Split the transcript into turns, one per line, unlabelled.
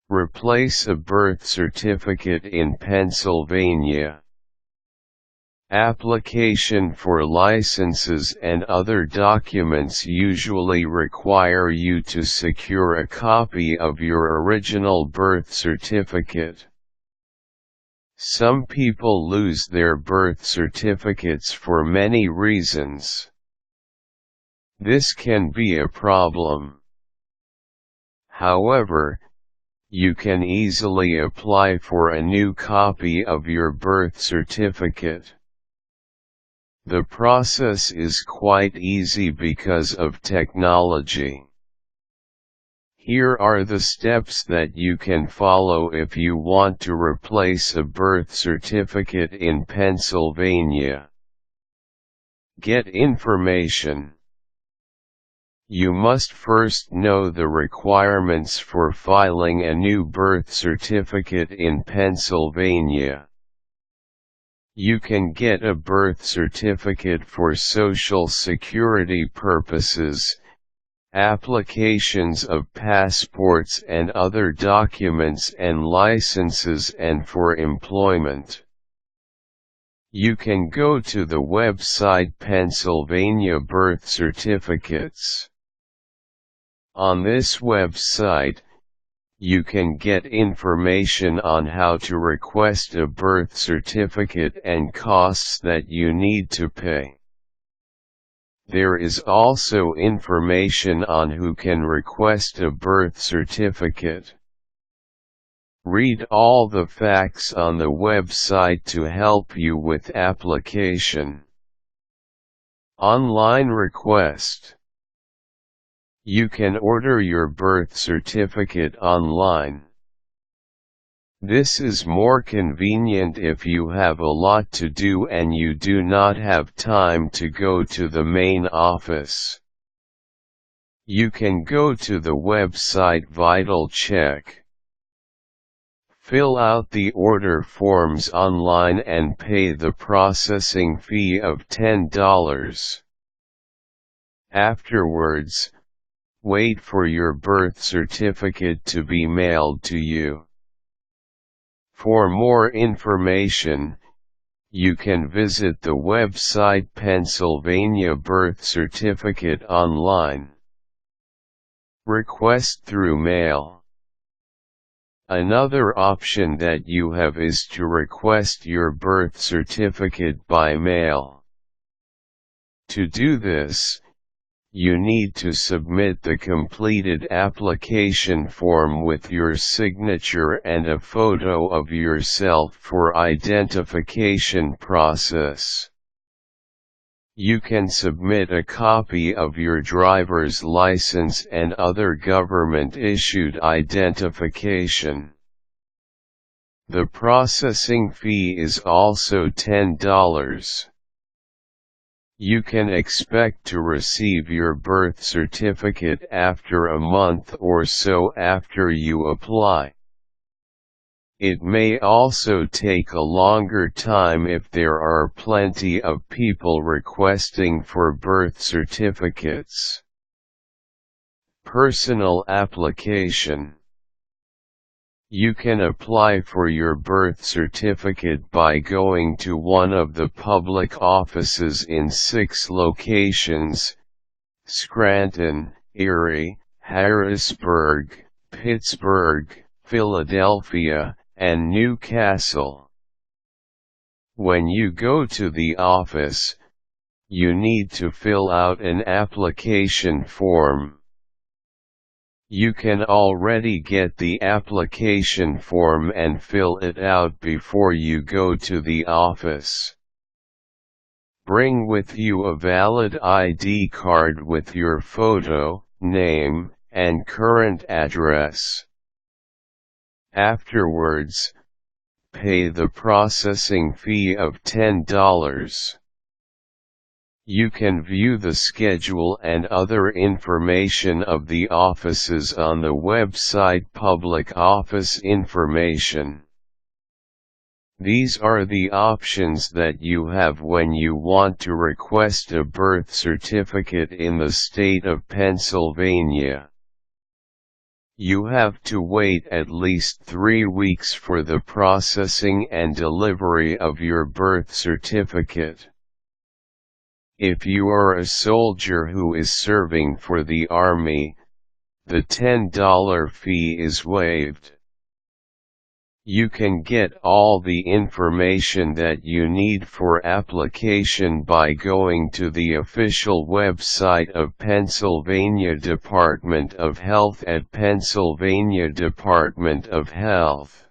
Replace a birth certificate in Pennsylvania. Application for licenses and other documents usually require you to secure a copy of your original birth certificate. Some people lose their birth certificates for many reasons. This can be a problem. However, you can easily apply for a new copy of your birth certificate. The process is quite easy because of technology. Here are the steps that you can follow if you want to replace a birth certificate in Pennsylvania. Get information. You must first know the requirements for filing a new birth certificate in Pennsylvania. You can get a birth certificate for Social Security purposes, applications of passports and other documents and licenses, and for employment. You can go to the website Pennsylvania Birth Certificates. On this website, you can get information on how to request a birth certificate and costs that you need to pay. There is also information on who can request a birth certificate. Read all the facts on the website to help you with application. Online request. You can order your birth certificate online. This is more convenient if you have a lot to do and you do not have time to go to the main office. You can go to the website Vital Check. Fill out the order forms online and pay the processing fee of $10. Afterwards, wait for your birth certificate to be mailed to you. For more information, you can visit the website Pennsylvania Birth Certificate Online. Request through mail. Another option that you have is to request your birth certificate by mail. To do this, you need to submit the completed application form with your signature and a photo of yourself for identification process. You can submit a copy of your driver's license and other government-issued identification. The processing fee is also $10. You can expect to receive your birth certificate after a month or so after you apply. It may also take a longer time if there are plenty of people requesting for birth certificates. Personal application. You can apply for your birth certificate by going to one of the public offices in 6 locations: Scranton, Erie, Harrisburg, Pittsburgh, Philadelphia, and Newcastle. When you go to the office, you need to fill out an application form. You can already get the application form and fill it out before you go to the office. Bring with you a valid ID card with your photo, name, and current address. Afterwards, pay the processing fee of $10. You can view the schedule and other information of the offices on the website Public Office Information. These are the options that you have when you want to request a birth certificate in the state of Pennsylvania. You have to wait at least 3 weeks for the processing and delivery of your birth certificate. If you are a soldier who is serving for the Army, the $10 fee is waived. You can get all the information that you need for application by going to the official website of Pennsylvania Department of Health at Pennsylvania Department of Health.